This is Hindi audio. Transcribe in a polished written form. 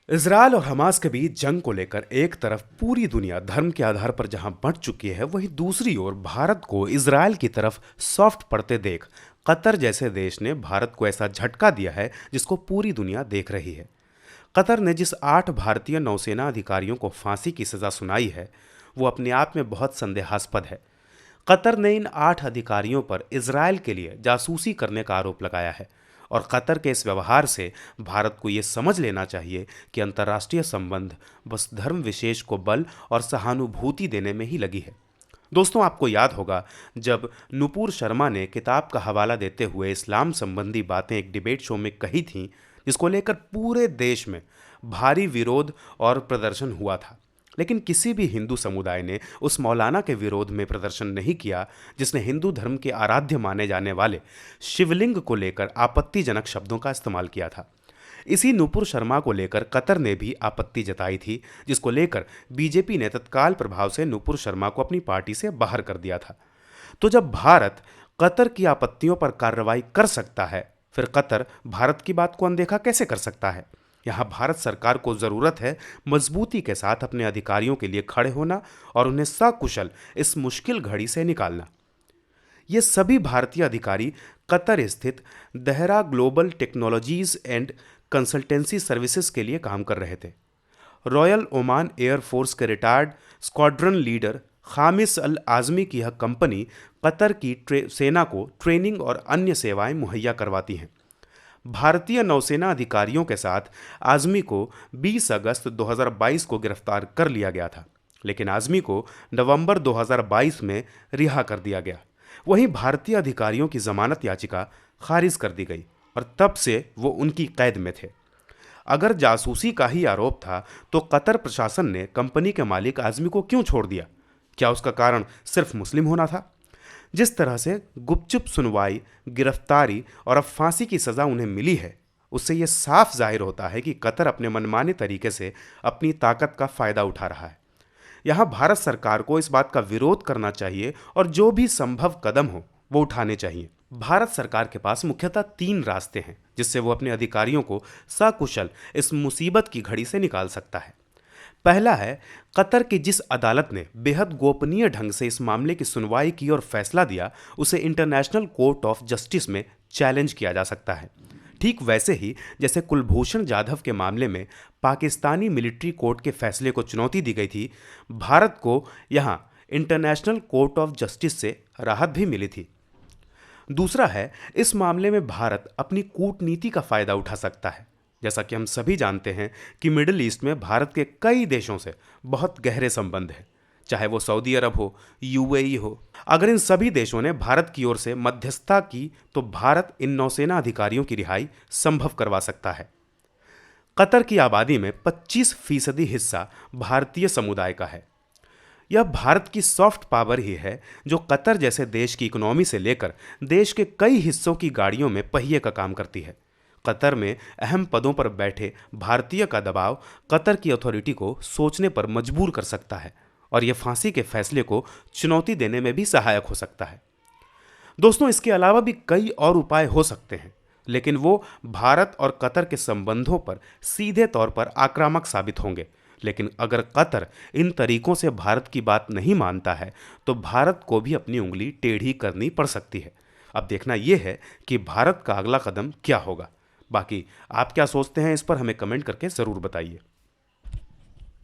इजरायल और हमास के बीच जंग को लेकर एक तरफ पूरी दुनिया धर्म के आधार पर जहां बंट चुकी है, वहीं दूसरी ओर भारत को इजरायल की तरफ सॉफ्ट पड़ते देख कतर जैसे देश ने भारत को ऐसा झटका दिया है जिसको पूरी दुनिया देख रही है। कतर ने जिस 8 भारतीय नौसेना अधिकारियों को फांसी की सजा सुनाई है, वो अपने आप में बहुत संदेहास्पद है। कतर ने इन 8 अधिकारियों पर इजरायल के लिए जासूसी करने का आरोप लगाया है और कतर के इस व्यवहार से भारत को ये समझ लेना चाहिए कि अंतर्राष्ट्रीय संबंध बस धर्म विशेष को बल और सहानुभूति देने में ही लगी है। दोस्तों, आपको याद होगा जब नुपुर शर्मा ने किताब का हवाला देते हुए इस्लाम संबंधी बातें एक डिबेट शो में कही थीं, जिसको लेकर पूरे देश में भारी विरोध और प्रदर्शन हुआ था। लेकिन किसी भी हिंदू समुदाय ने उस मौलाना के विरोध में प्रदर्शन नहीं किया जिसने हिंदू धर्म के आराध्य माने जाने वाले शिवलिंग को लेकर आपत्तिजनक शब्दों का इस्तेमाल किया था। इसी नुपुर शर्मा को लेकर कतर ने भी आपत्ति जताई थी, जिसको लेकर बीजेपी ने तत्काल प्रभाव से नुपुर शर्मा को अपनी पार्टी से बाहर कर दिया था। तो जब भारत कतर की आपत्तियों पर कार्रवाई कर सकता है, फिर कतर भारत की बात को अनदेखा कैसे कर सकता है? यहाँ भारत सरकार को जरूरत है मजबूती के साथ अपने अधिकारियों के लिए खड़े होना और उन्हें सकुशल इस मुश्किल घड़ी से निकालना। ये सभी भारतीय अधिकारी कतर स्थित Dahra global technologies and consultancy services के लिए काम कर रहे थे। रॉयल ओमान एयर फोर्स के retired squadron leader Khamis Al Azmi की यह कंपनी कतर की सेना को ट्रेनिंग और अन्य सेवाएं मुहैया करवाती हैं। भारतीय नौसेना अधिकारियों के साथ आजमी को 20 अगस्त 2022 को गिरफ्तार कर लिया गया था, लेकिन आजमी को नवंबर 2022 में रिहा कर दिया गया। वहीं भारतीय अधिकारियों की जमानत याचिका खारिज कर दी गई और तब से वो उनकी कैद में थे। अगर जासूसी का ही आरोप था तो कतर प्रशासन ने कंपनी के मालिक आजमी को क्यों छोड़ दिया? क्या उसका कारण सिर्फ मुस्लिम होना था? जिस तरह से गुपचुप सुनवाई, गिरफ्तारी और अब फांसी की सजा उन्हें मिली है, उससे यह साफ जाहिर होता है कि कतर अपने मनमाने तरीके से अपनी ताकत का फायदा उठा रहा है। यहां भारत सरकार को इस बात का विरोध करना चाहिए और जो भी संभव कदम हो वो उठाने चाहिए। भारत सरकार के पास मुख्यतः 3 रास्ते हैं जिससे वो अपने अधिकारियों को सकुशल इस मुसीबत की घड़ी से निकाल सकता है। पहला है, कतर की जिस अदालत ने बेहद गोपनीय ढंग से इस मामले की सुनवाई की और फैसला दिया, उसे इंटरनेशनल कोर्ट ऑफ जस्टिस में चैलेंज किया जा सकता है। ठीक वैसे ही जैसे कुलभूषण जाधव के मामले में पाकिस्तानी मिलिट्री कोर्ट के फैसले को चुनौती दी गई थी, भारत को यहां इंटरनेशनल कोर्ट ऑफ जस्टिस से राहत भी मिली थी। दूसरा है, इस मामले में भारत अपनी कूटनीति का फायदा उठा सकता है। जैसा कि हम सभी जानते हैं कि मिडिल ईस्ट में भारत के कई देशों से बहुत गहरे संबंध हैं, चाहे वो सऊदी अरब हो, यूएई हो। अगर इन सभी देशों ने भारत की ओर से मध्यस्थता की तो भारत इन नौसेना अधिकारियों की रिहाई संभव करवा सकता है। कतर की आबादी में 25% हिस्सा भारतीय समुदाय का है। यह भारत की सॉफ्ट पावर ही है जो कतर जैसे देश की इकोनॉमी से लेकर देश के कई हिस्सों की गाड़ियों में पहिए का काम करती है। कतर में अहम पदों पर बैठे भारतीय का दबाव कतर की अथॉरिटी को सोचने पर मजबूर कर सकता है और यह फांसी के फैसले को चुनौती देने में भी सहायक हो सकता है। दोस्तों, इसके अलावा भी कई और उपाय हो सकते हैं, लेकिन वो भारत और कतर के संबंधों पर सीधे तौर पर आक्रामक साबित होंगे। लेकिन अगर कतर इन तरीकों से भारत की बात नहीं मानता है तो भारत को भी अपनी उंगली टेढ़ी करनी पड़ सकती है। अब देखना यह है कि भारत का अगला कदम क्या होगा। बाकी आप क्या सोचते हैं, इस पर हमें कमेंट करके ज़रूर बताइए।